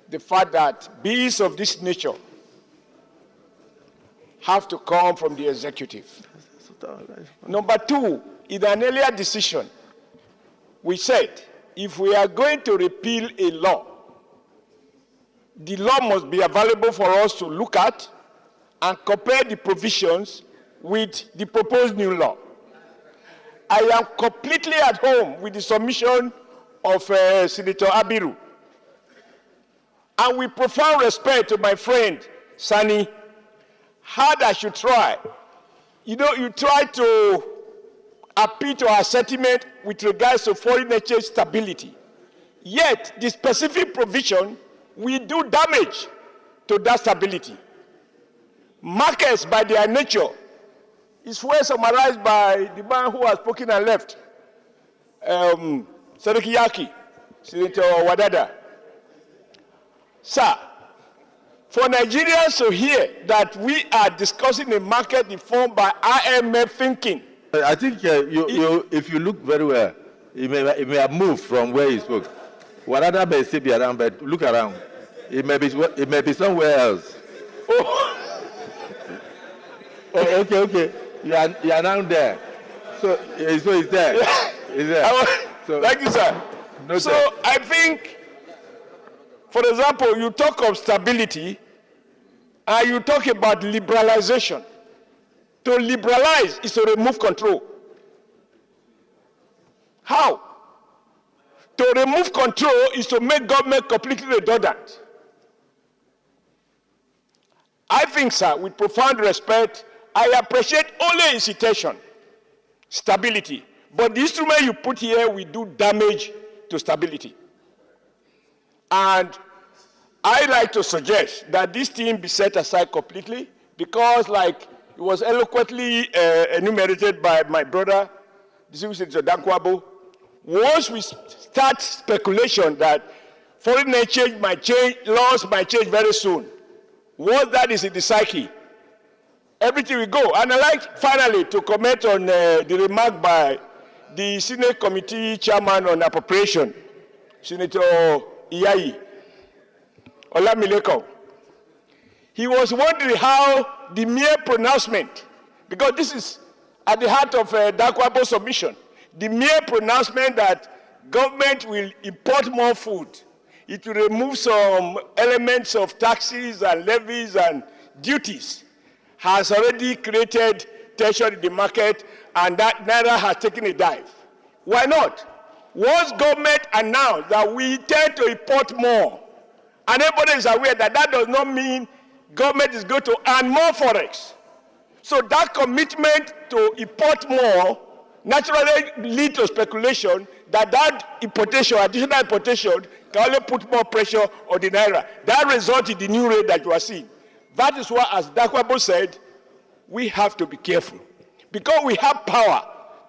the fact that bills of this nature have to come from the executive. Number two, in an earlier decision, we said if we are going to repeal a law, the law must be available for us to look at and compare the provisions with the proposed new law. I am completely at home with the submission of Senator Abiru. And with profound respect to my friend, Sani, hard as you try, you try to appeal to our sentiment with regards to foreign exchange stability. Yet, the specific provision will do damage to that stability. Markets, by their nature, is well summarized by the man who has spoken and left, Senator Yaki, Senator Wadada. Sir, for Nigerians to hear that we are discussing a market informed by IMF thinking. I think if you look very well, it may have moved from where he spoke. Wadada may still be around, but look around. It may be somewhere else. Oh, okay. You are now there. So it's there. It's there. So, thank you, sir. No, so sir. I think, for example, you talk of stability and you talk about liberalization. To liberalize is to remove control. How? To remove control is to make government completely redundant. I think, sir, with profound respect, I appreciate only incitation, stability. But the instrument you put here will do damage to stability. And I like to suggest that this thing be set aside completely because, like it was eloquently enumerated by my brother, Senator Dankwabo, once we start speculation that foreign exchange might change, laws might change very soon, once that is in the psyche, everything will go. And I'd like finally to comment on the remark by the Senate Committee Chairman on Appropriation, Senator Iyayi Olamileko. He was wondering how the mere pronouncement, because this is at the heart of Dakwabo's submission, the mere pronouncement that government will import more food, it will remove some elements of taxes and levies and duties, has already created tension in the market, and that Naira has taken a dive. Why not? Once government announced that we intend to import more, and everybody is aware that that does not mean government is going to earn more forex. So that commitment to import more naturally leads to speculation that that importation, additional importation, can only put more pressure on the Naira. That results in the new rate that you are seeing. That is why, as Dakwabo said, we have to be careful. Because we have power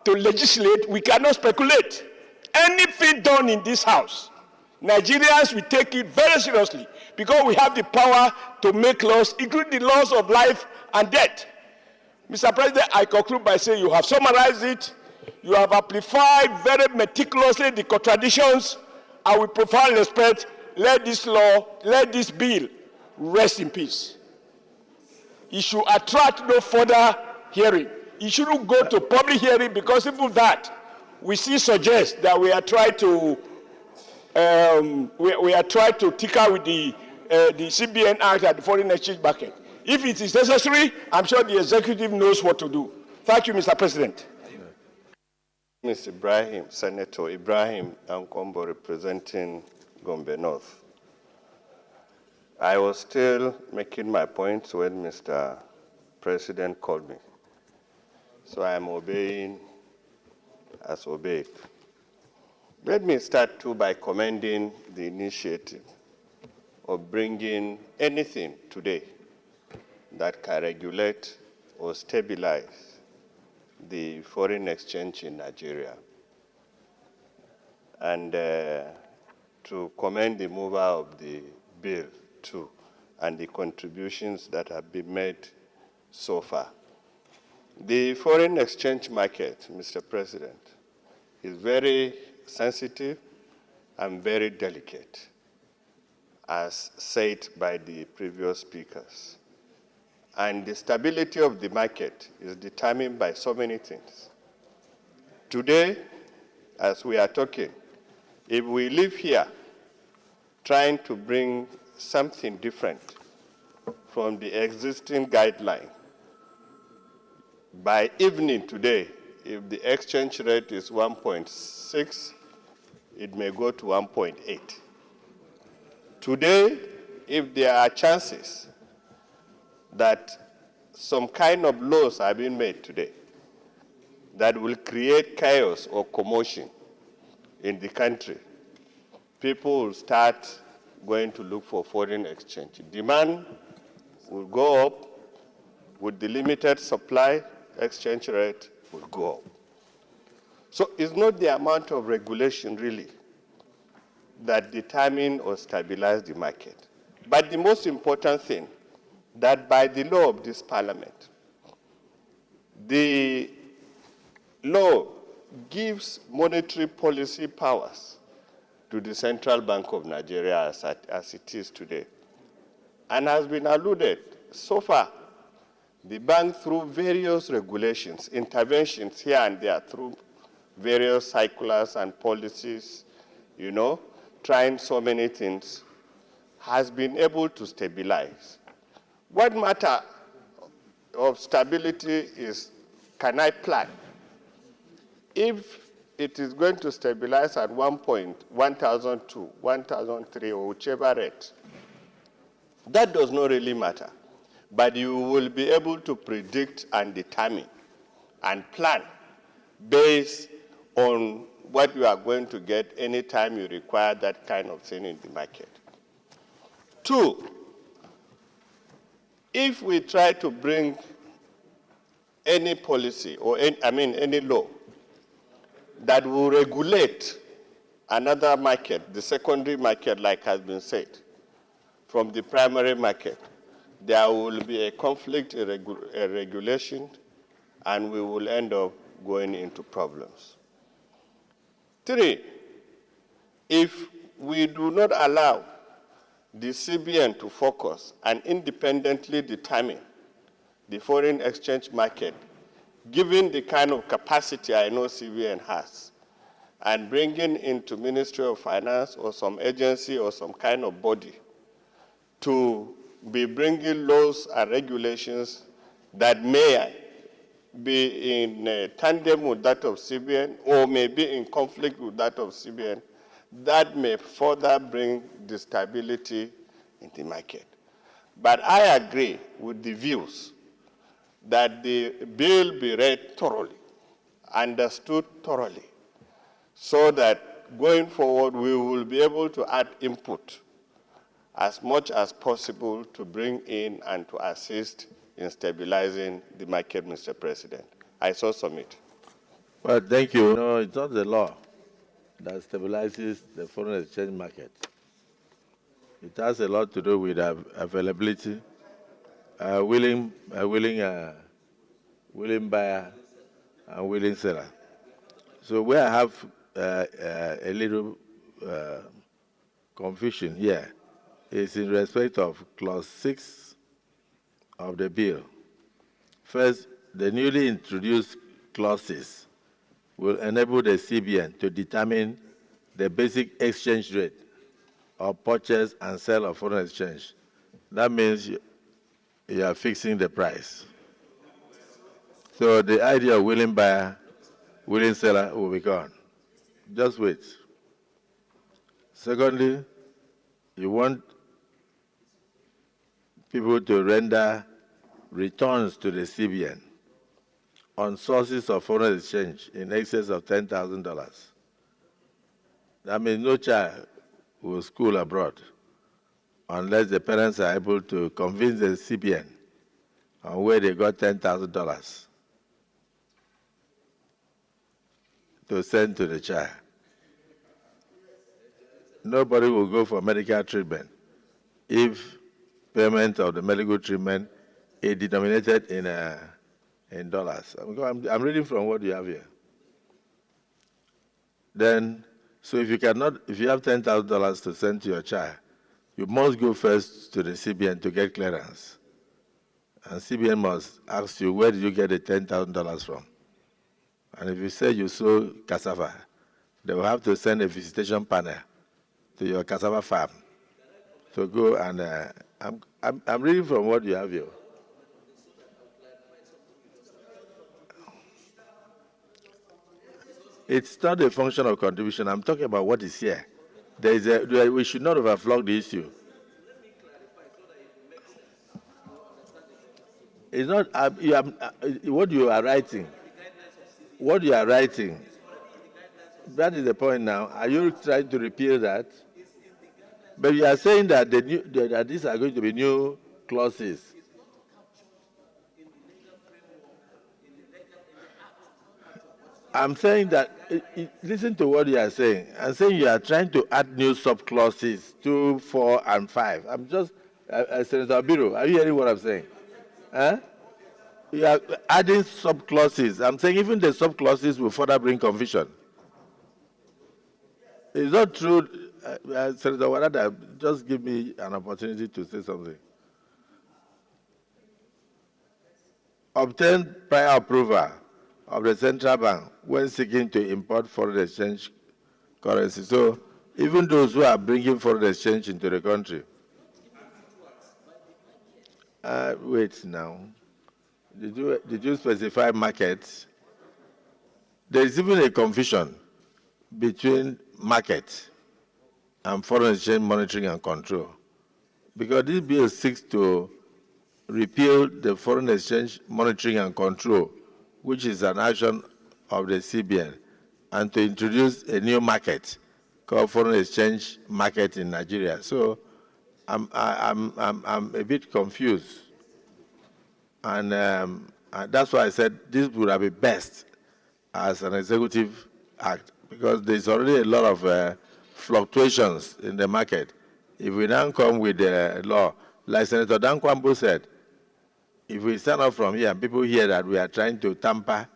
to legislate, we cannot speculate. Anything done in this house, Nigerians will take it very seriously because we have the power to make laws, including the laws of life and death. Mr. President, I conclude by saying you have summarized it, you have amplified very meticulously the contradictions, and with profound respect, let this law, let this bill rest in peace. It should attract no further hearing. It shouldn't go to public hearing because even that, we see suggests that we are trying to tinker with the CBN Act at the foreign exchange market. If it is necessary, I'm sure the executive knows what to do. Thank you, Mr. President. Mr. Ibrahim, Senator Ibrahim Ankombo, representing Gombe North. I was still making my points when Mr. President called me. So I am obeying as obeyed. Let me start too by commending the initiative of bringing anything today that can regulate or stabilize the foreign exchange in Nigeria. And to commend the mover of the bill too, and the contributions that have been made so far. The foreign exchange market, Mr. President, is very sensitive and very delicate. as said by the previous speakers. And the stability of the market is determined by so many things. Today, as we are talking, if we live here trying to bring something different from the existing guideline, by evening today, if the exchange rate is 1.6, it may go to 1.8. Today, if there are chances that some kind of laws are being made today that will create chaos or commotion in the country, people will start going to look for foreign exchange. Demand will go up. With the limited supply, exchange rate will go up. So it's not the amount of regulation really that determine or stabilize the market. But the most important thing, that by the law of this parliament, the law gives monetary policy powers to the Central Bank of Nigeria as it is today. And has been alluded, so far, the bank, through various regulations, interventions here and there, through various circulars and policies, trying so many things, has been able to stabilize. What matter of stability is, can I plan? If it is going to stabilize at 1,002, 1,003, or whichever rate, that does not really matter. But you will be able to predict and determine and plan based on what you are going to get anytime you require that kind of thing in the market. Two, if we try to bring any policy or any law that will regulate another market, the secondary market, like has been said, from the primary market, there will be a conflict in regulation, and we will end up going into problems. Three, if we do not allow the CBN to focus and independently determine the foreign exchange market, given the kind of capacity I know CBN has, and bringing into Ministry of Finance or some agency or some kind of body to be bringing laws and regulations that may be in tandem with that of CBN or may be in conflict with that of CBN, that may further bring instability in the market. But I agree with the views that the bill be read thoroughly, understood thoroughly, so that going forward we will be able to add input as much as possible to bring in and to assist in stabilizing the market, Mr. President. I so submit. Well, thank you. No, it's not the law that stabilizes the foreign exchange market. It has a lot to do with availability, willing buyer, and willing seller. So where I have a little confusion here is in respect of Clause 6 of the bill. First, the newly introduced clauses will enable the CBN to determine the basic exchange rate of purchase and sale of foreign exchange. That means you are fixing the price. So the idea of willing buyer, willing seller will be gone. Just wait. Secondly, you want people to render returns to the CBN on sources of foreign exchange in excess of $10,000. That means no child will school abroad unless the parents are able to convince the CBN on where they got $10,000 to send to the child. Nobody will go for medical treatment if payment of the medical treatment is denominated in dollars. I'm reading from what you have here. Then, so if you have $10,000 to send to your child, you must go first to the CBN to get clearance. And CBN must ask you, where did you get the $10,000 from? And if you say you sow cassava, they will have to send a visitation panel to your cassava farm to go and, I'm reading from what you have here. It's not a function of contribution. I'm talking about what is here. We should not overflog the issue. It's not, what you are writing. What you are writing, that is the point now. Are you trying to repeal that? But you are saying that, that these are going to be new clauses. I'm saying that, listen to what you are saying. I'm saying you are trying to add new sub-clauses 2, 4, and 5. I'm just, Senator Abiro, are you hearing what I'm saying? Huh? You are adding sub-clauses. I'm saying even the sub-clauses will further bring confusion. It's not true, Senator Warada, just give me an opportunity to say something. Obtain prior approval of the central bank when seeking to import foreign exchange currency. So even those who are bringing foreign exchange into the country. Wait now. Did you specify markets? There is even a confusion between market and foreign exchange monitoring and control, because this bill seeks to repeal the foreign exchange monitoring and control, which is an action of the CBN, and to introduce a new market called foreign exchange market in Nigeria. So I'm a bit confused, and that's why I said this would have been best as an executive act, because there's already a lot of fluctuations in the market. If we now come with the law, like Senator Dan Kwambo said, if we stand up from here and people hear that we are trying to tamper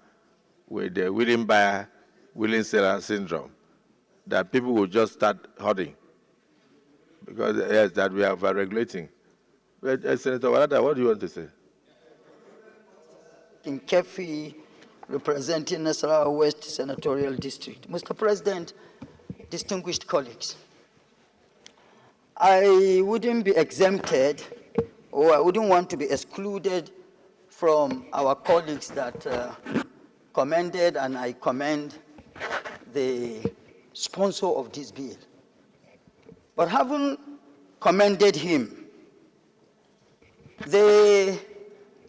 with the willing buyer, willing seller syndrome, that people will just start hoarding, because yes, that we are regulating. But, Senator Warada, what do you want to say? In Kefi, representing Nasarawa West Senatorial District. Mr. President, distinguished colleagues, I wouldn't be exempted, or I wouldn't want to be excluded from our colleagues that commended, and I commend the sponsor of this bill. But having commended him, the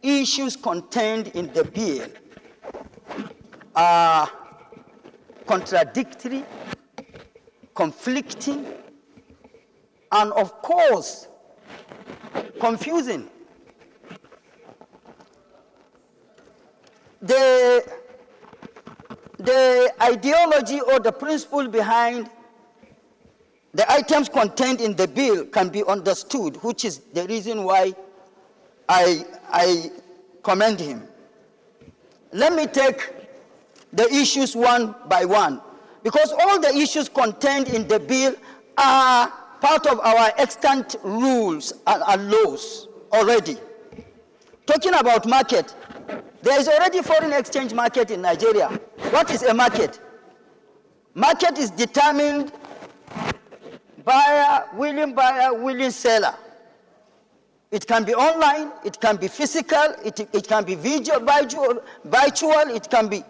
issues contained in the bill are contradictory, conflicting, and of course, confusing. The ideology or the principle behind the items contained in the bill can be understood, which is the reason why I commend him. Let me take the issues one by one, because all the issues contained in the bill are part of our extant rules and laws already. Talking about market, there is already foreign exchange market in Nigeria. What is a market? Market is determined buyer, willing seller. It can be online, it can be physical, it can be virtual, it can be.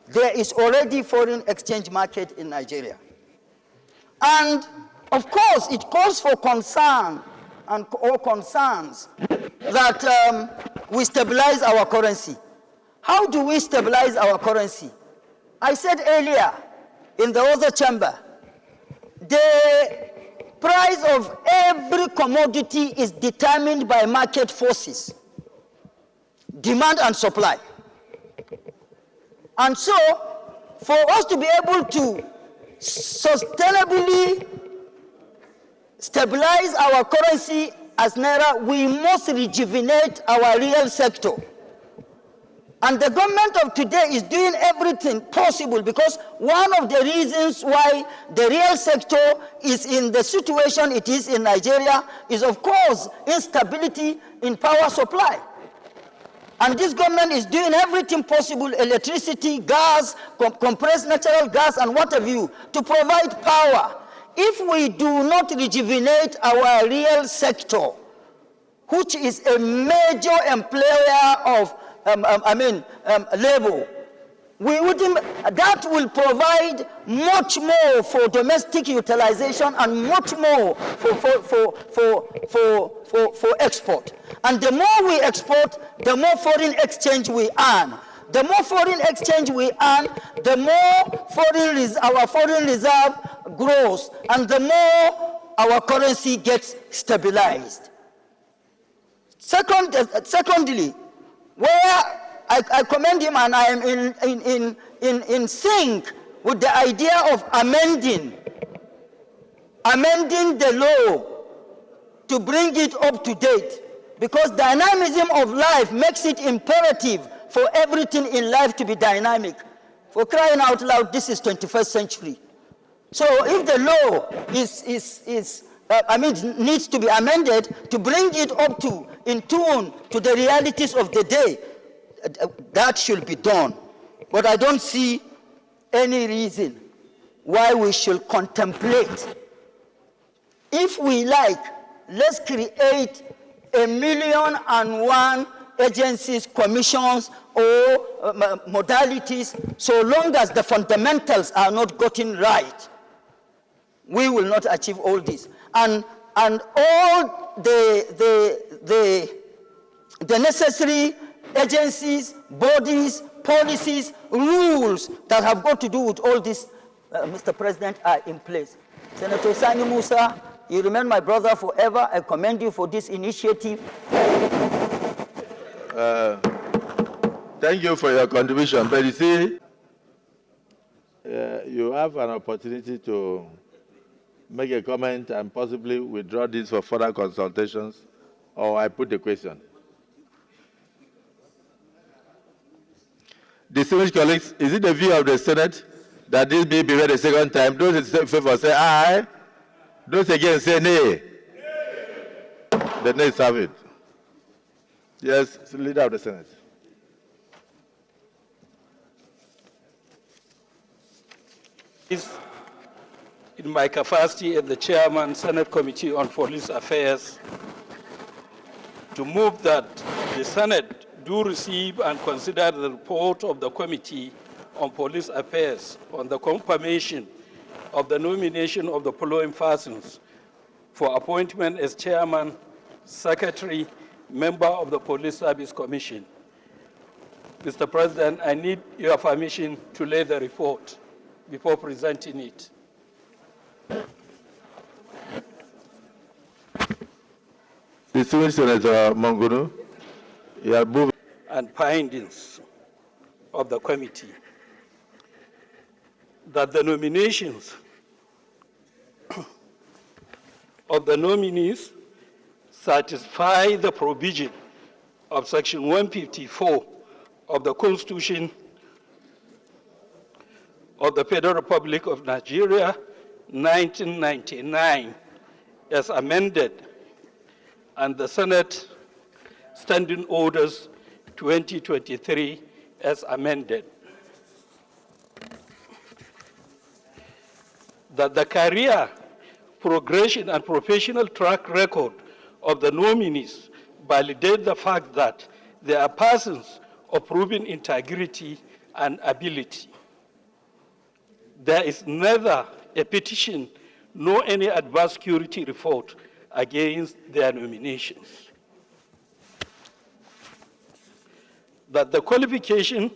There is already foreign exchange market in Nigeria. And of course, it calls for concern or concerns that we stabilize our currency. How do we stabilize our currency? I said earlier in the other chamber, the price of every commodity is determined by market forces, demand and supply. And so, for us to be able to sustainably stabilize our currency as Naira, we must rejuvenate our real sector. And the government of today is doing everything possible, because one of the reasons why the real sector is in the situation it is in Nigeria is, of course, instability in power supply. And this government is doing everything possible, electricity, gas, compressed natural gas, and what have you, to provide power. If we do not rejuvenate our real sector, which is a major employer of labor, that will provide much more for domestic utilization and much more for export. And the more we export, the more foreign exchange we earn. The more foreign exchange we earn, the more our foreign reserve grows, and the more our currency gets stabilized. Secondly, where I commend him, and I am in sync with the idea of amending the law to bring it up to date, because dynamism of life makes it imperative for everything in life to be dynamic. For crying out loud, this is 21st century. So if the law needs to be amended to bring it up to in tune to the realities of the day, that should be done. But I don't see any reason why we should contemplate. If we like, let's create 1,000,001 agencies, commissions, or modalities, so long as the fundamentals are not gotten right. We will not achieve all this. And all the necessary agencies, bodies, policies, rules that have got to do with all this, Mr. President, are in place. Senator Sani Musa, you remain my brother forever. I commend you for this initiative. Thank you for your contribution. But you see, you have an opportunity to make a comment and possibly withdraw this for further consultations, or I put the question. Distinguished colleagues, is it the view of the Senate that this bill be read a second time? Those in favor say aye. Those against say nay. The nays have it. Yes, Leader of the Senate. In my capacity as the Chairman, Senate Committee on Police Affairs, to move that the Senate do receive and consider the report of the Committee on Police Affairs on the confirmation of the nomination of the following persons for appointment as Chairman, Secretary, Member of the Police Service Commission. Mr. President, I need your permission to lay the report before presenting it. Distinguished Senator Mangunu, you are moving. And findings of the committee that the nominations of the nominees satisfy the provision of Section 154 of the Constitution of the Federal Republic of Nigeria, 1999, as amended, and the Senate Standing Orders 2023 as amended. That the career, progression, and professional track record of the nominees validate the fact that they are persons of proven integrity and ability. There is neither a petition nor any adverse security report against their nominations. That the qualification,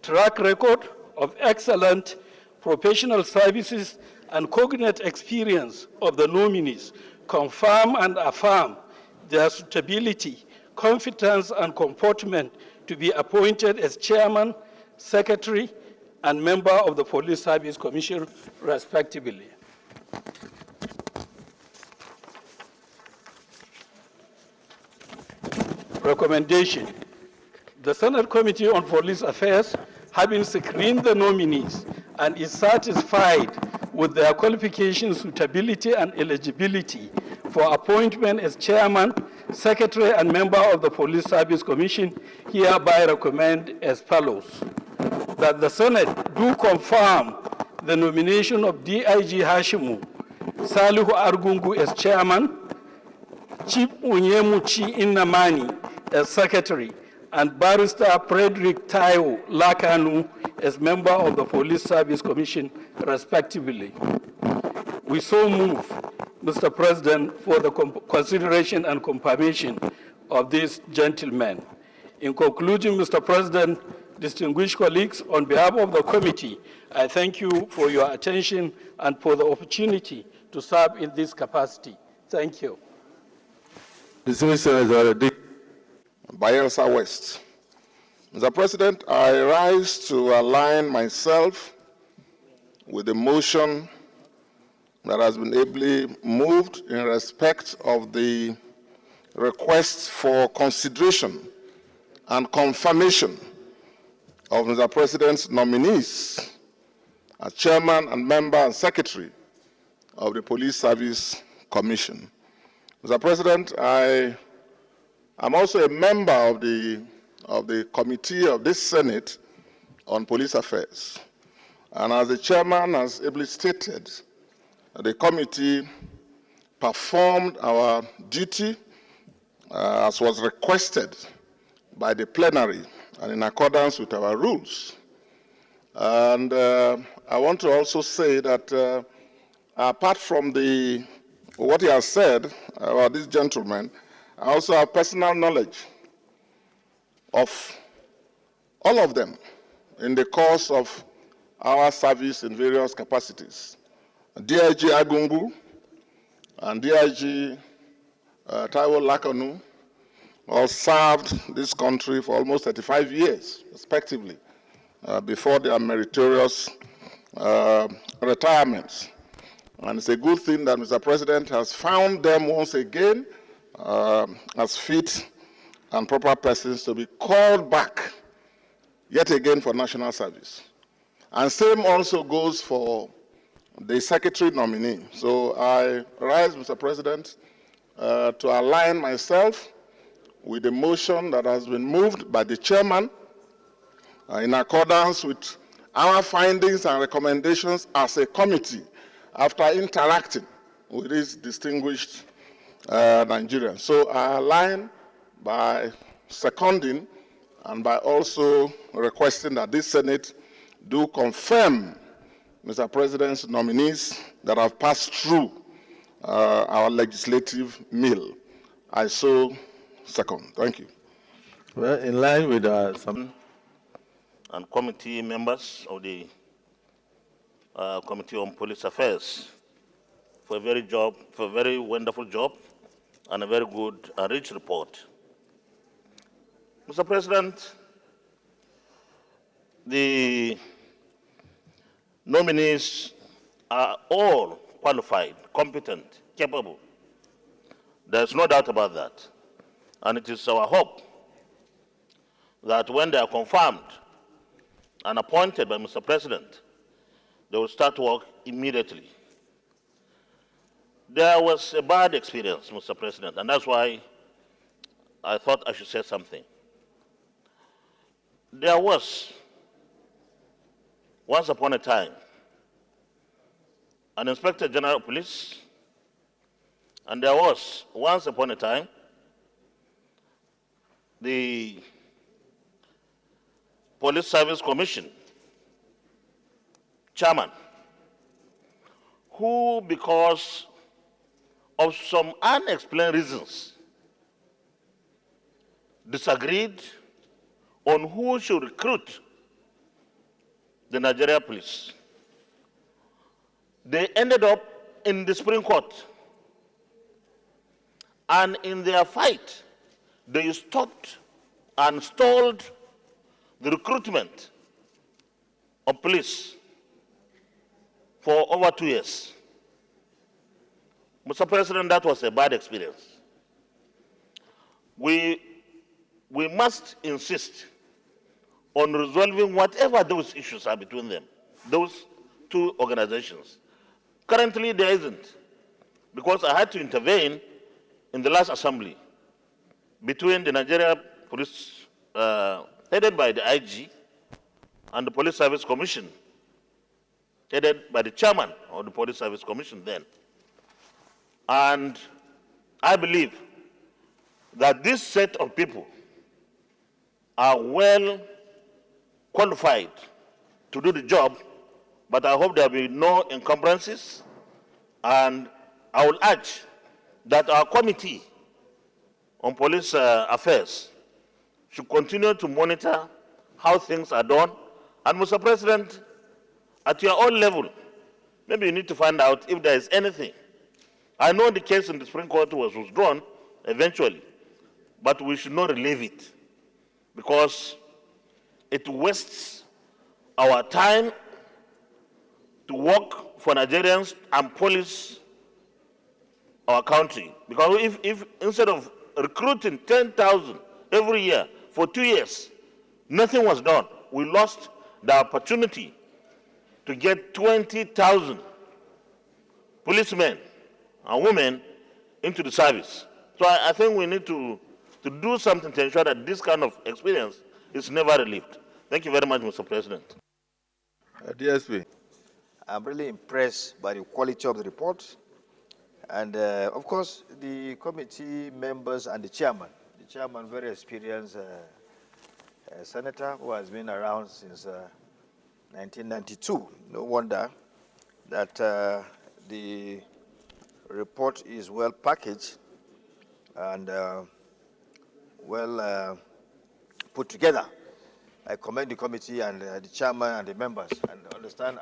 track record of excellent professional services and cognate experience of the nominees confirm and affirm their suitability, competence, and comportment to be appointed as Chairman, Secretary, and Member of the Police Service Commission, respectively. Recommendation The Senate Committee on Police Affairs, having screened the nominees and is satisfied with their qualifications, suitability, and eligibility for appointment as chairman, secretary, and member of the Police Service Commission, hereby recommend as follows: that the Senate do confirm the nomination of DIG Hashimu Salihu Argungu as chairman, Chief Unyemuchi Inamani as secretary, and Barrister Frederick Taiwo Lakanu as member of the Police Service Commission, respectively. We so move, Mr. President, for the consideration and confirmation of these gentlemen. In conclusion, Mr. President, distinguished colleagues, on behalf of the committee, I thank you for your attention and for the opportunity to serve in this capacity. Thank you. Distinguished Senator Bayelsa West. Mr. President, I rise to align myself with the motion that has been ably moved in respect of the request for consideration and confirmation of Mr. President's nominees as chairman and member and secretary of the Police Service Commission. Mr. President, I am also a member of the committee of this Senate on Police Affairs. And as the chairman has ably stated, the committee performed our duty as was requested by the plenary and in accordance with our rules. And I want to also say that apart from what he has said about this gentleman, I also have personal knowledge of all of them in the course of our service in various capacities. DIG Agungu and DIG Taiwo Lakanu all served this country for almost 35 years, respectively, before their meritorious retirements. And it's a good thing that Mr. President has found them once again as fit and proper persons to be called back yet again for national service. And same also goes for the secretary nominee. So I rise, Mr. President, to align myself with the motion that has been moved by the chairman in accordance with our findings and recommendations as a committee after interacting with these distinguished Nigerians. So I align by seconding and by also requesting that this Senate do confirm Mr. President's nominees that have passed through our legislative mill. I so second. Thank you. Well, in line with some and committee members of the Committee on Police Affairs for a very wonderful job and a very good and rich report. Mr. President, the nominees are all qualified, competent, capable. There's no doubt about that. And it is our hope that when they are confirmed and appointed by Mr. President, they will start work immediately. There was a bad experience, Mr. President, and that's why I thought I should say something. There was, once upon a time, an Inspector General of Police, and there was, once upon a time, the Police Service Commission chairman, who, because of some unexplained reasons, disagreed on who should recruit the Nigeria police. They ended up in the Supreme Court. And in their fight, they stopped and stalled the recruitment of police for over 2 years. Mr. President, that was a bad experience. We must insist on resolving whatever those issues are between them, those two organizations. Currently, there isn't, because I had to intervene in the last assembly between the Nigeria Police, headed by the IG, and the Police Service Commission, headed by the chairman of the Police Service Commission then. And I believe that this set of people are well qualified to do the job, but I hope there will be no encumbrances. And I will urge that our committee on police affairs should continue to monitor how things are done. And Mr. President, at your own level, maybe you need to find out if there is anything. I know the case in the Supreme Court was withdrawn eventually, but we should not relieve it because it wastes our time to work for Nigerians and police our country. Because if instead of recruiting 10,000 every year for 2 years, nothing was done, we lost the opportunity to get 20,000 policemen and women into the service. So I think we need to do something to ensure that this kind of experience is never relieved. Thank you very much, Mr. President. DSP. I'm really impressed by the quality of the report. And of course, the committee members and the chairman. The chairman, very experienced senator who has been around since 1992. No wonder that the report is well packaged and well put together. I commend the committee and the chairman and the members, and understand,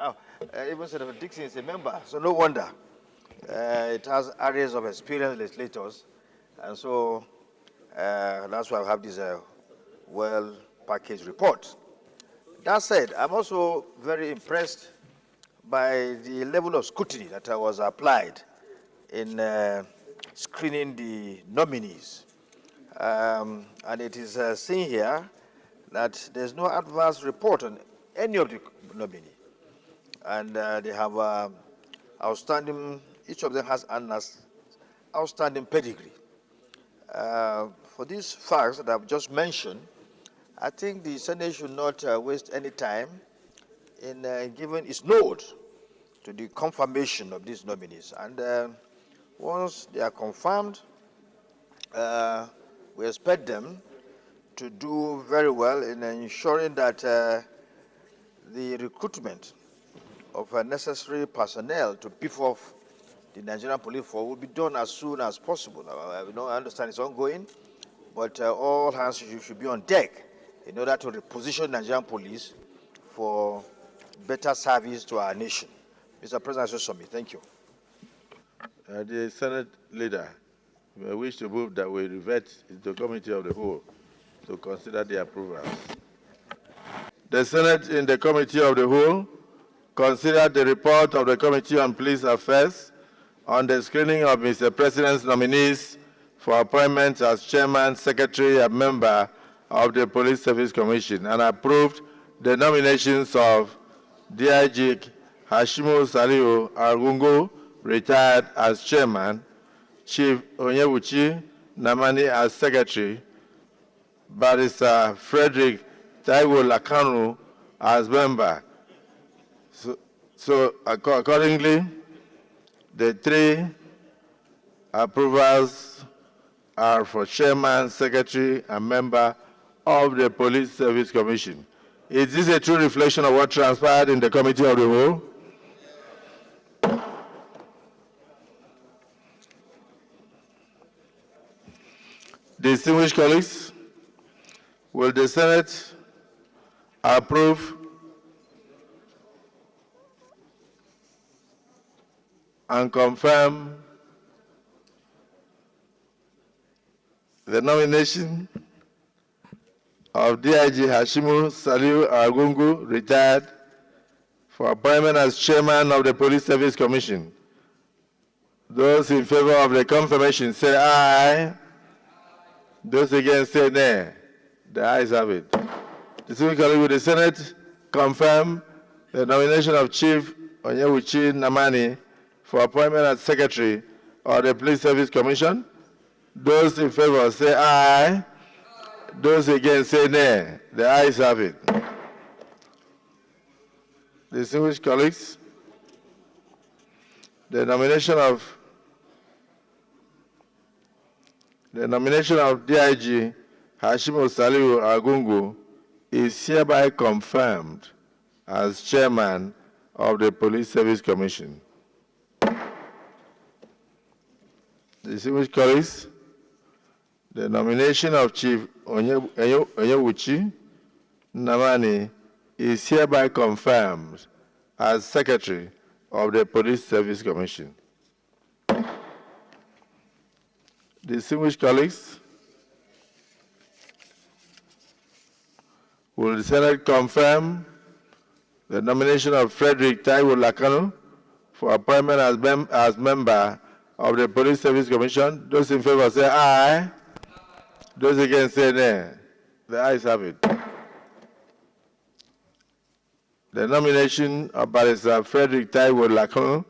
even Senator Dixon is a member, so no wonder. It has areas of experienced legislators, and so that's why I have this well-packaged report. That said, I'm also very impressed by the level of scrutiny that was applied in screening the nominees. And it is seen here that there's no adverse report on any of the nominees. And they have outstanding, each of them has an outstanding pedigree. For these facts that I've just mentioned, I think the Senate should not waste any time in giving its nod to the confirmation of these nominees. And once they are confirmed, we expect them to do very well in ensuring that the recruitment of necessary personnel to beef up the Nigerian police force will be done as soon as possible. I understand it's ongoing, but all hands should be on deck in order to reposition Nigerian police for better service to our nation. Mr. President, I so submit. Thank you. The Senate leader may wish to move that we revert into committee of the whole to consider the approvals. The Senate in the committee of the whole considered the report of the Committee on Police Affairs on the screening of Mr. President's nominees for appointment as chairman, secretary, and member of the Police Service Commission and approved the nominations of DIG Oshiomhole Saliu Argungu, retired, as chairman, Chief Onyewuchi Namani as secretary, Barrister Frederick Taiwo Lakanu as member. So accordingly, the three approvals are for chairman, secretary, and member of the Police Service Commission. Is this a true reflection of what transpired in the Committee of the Whole? Distinguished colleagues, will the Senate approve and confirm the nomination of DIG Oshiomhole Saliu Argungu, retired, for appointment as chairman of the Police Service Commission? Those in favor of the confirmation say aye. Those against say nay. The ayes have it. Distinguished colleagues, will the Senate confirm the nomination of Chief Onyewuchi Namani for appointment as Secretary of the Police Service Commission? Those in favor say aye. Those against say nay. The ayes have it. Distinguished colleagues, the nomination of DIG Hashimo Saliu Agungu is hereby confirmed as Chairman of the Police Service Commission. Distinguished colleagues, the nomination of Chief Onyewuchi Namani is hereby confirmed as Secretary of the Police Service Commission. Distinguished colleagues, will the Senate confirm the nomination of Frederick Taiwo Lakano for appointment as member of the Police Service Commission? Those in favor say aye. Those against say nay. The ayes have it. The nomination of Barrister Frederick Taiwo Lakano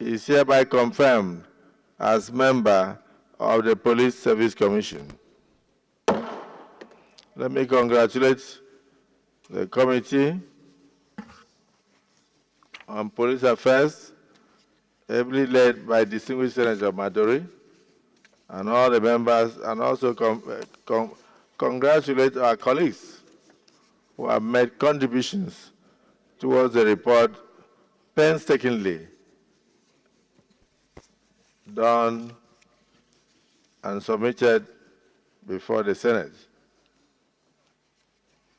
is hereby confirmed as member of the Police Service Commission. Let me congratulate the Committee on Police Affairs, ably led by distinguished Senator Maduri, and all the members, and also congratulate our colleagues who have made contributions towards the report painstakingly done and submitted before the Senate.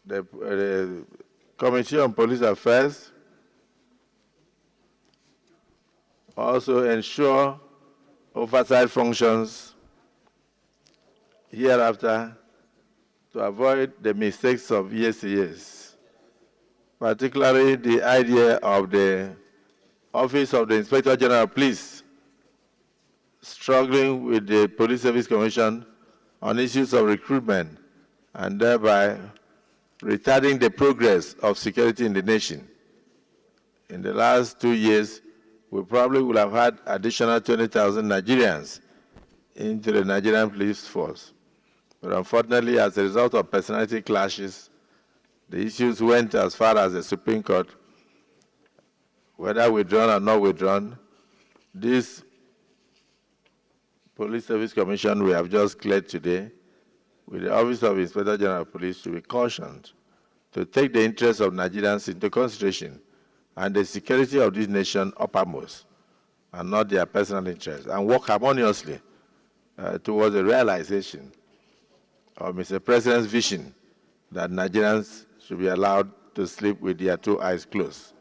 The Committee on Police Affairs also ensure oversight functions hereafter to avoid the mistakes of years, particularly the idea of the Office of the Inspector General of Police struggling with the Police Service Commission on issues of recruitment and thereby retarding the progress of security in the nation. In the last 2 years, we probably would have had additional 20,000 Nigerians into the Nigerian police force. But unfortunately, as a result of personality clashes, the issues went as far as the Supreme Court. Whether withdrawn or not withdrawn, this Police Service Commission we have just cleared today, with the Office of Inspector General of Police, should be cautioned to take the interests of Nigerians into consideration and the security of this nation uppermost, and not their personal interests, and work harmoniously towards the realization of Mr. President's vision that Nigerians should be allowed to sleep with their 2 eyes closed.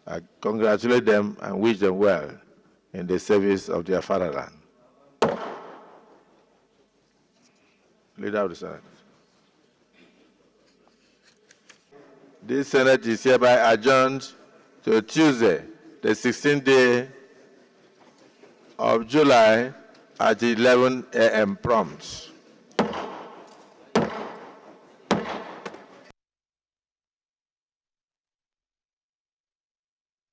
I congratulate them and wish them well in the service of their fatherland. Leader of the Senate. This Senate is hereby adjourned to Tuesday, the 16th day of July at 11 a.m. prompt.